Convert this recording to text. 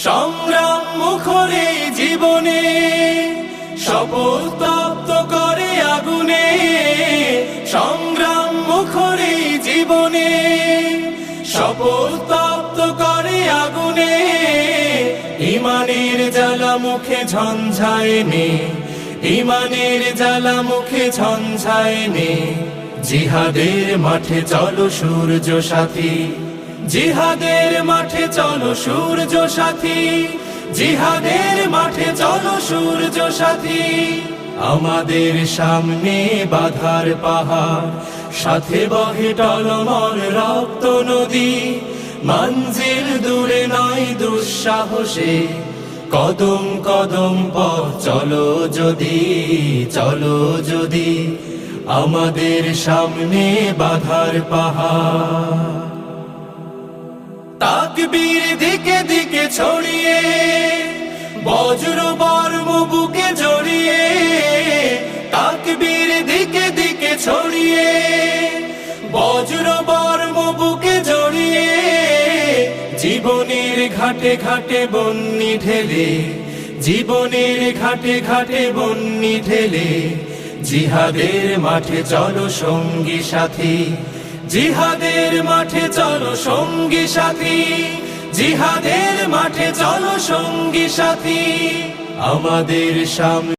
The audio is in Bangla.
সংগ্রাম মুখর এই জীবনে শপথ তপ্ত করে আগুনে, সংগ্রাম মুখর এই জীবনে শপথ তপ্ত করে আগুনে। ঈমানের জ্বালা মুখে ঝঞ্ঝায় নে, ঈমানের জ্বালা মুখে ঝঞ্ঝায় নে। জিহাদের মাঠে চলো সূর্য সাথী, জিহাদের মাঠে চলো সূর্য সাথী, জিহাদের মাঠে চলো সূর্য সাথী। আমাদের সামনে বাধার পাহাড়, সাথে বহে টলমল রক্ত নদী। মঞ্জিল দূরে নয় দুঃসাহসে, কদম কদম পথ চলো যদি, চলো যদি। আমাদের সামনে বাধার পাহাড়, তাকবীর দিকে দিকে ছড়িয়ে, বজ্র বর্ম বুকে জড়িয়ে। তাকবীর দিকে দিকে ছড়িয়ে, বজ্র বর্ম বুকে জড়িয়ে। জীবনের ঘাটে ঘাটে বন্যি ঢেলে, জীবনের ঘাটে ঘাটে বন্যি ঢেলে। জিহাদের মাঠে চলো সঙ্গী সাথী, জিহাদের মাঠে চলো সঙ্গী সাথী, জিহাদের মাঠে চলো সঙ্গী সাথী। আমাদের সামনে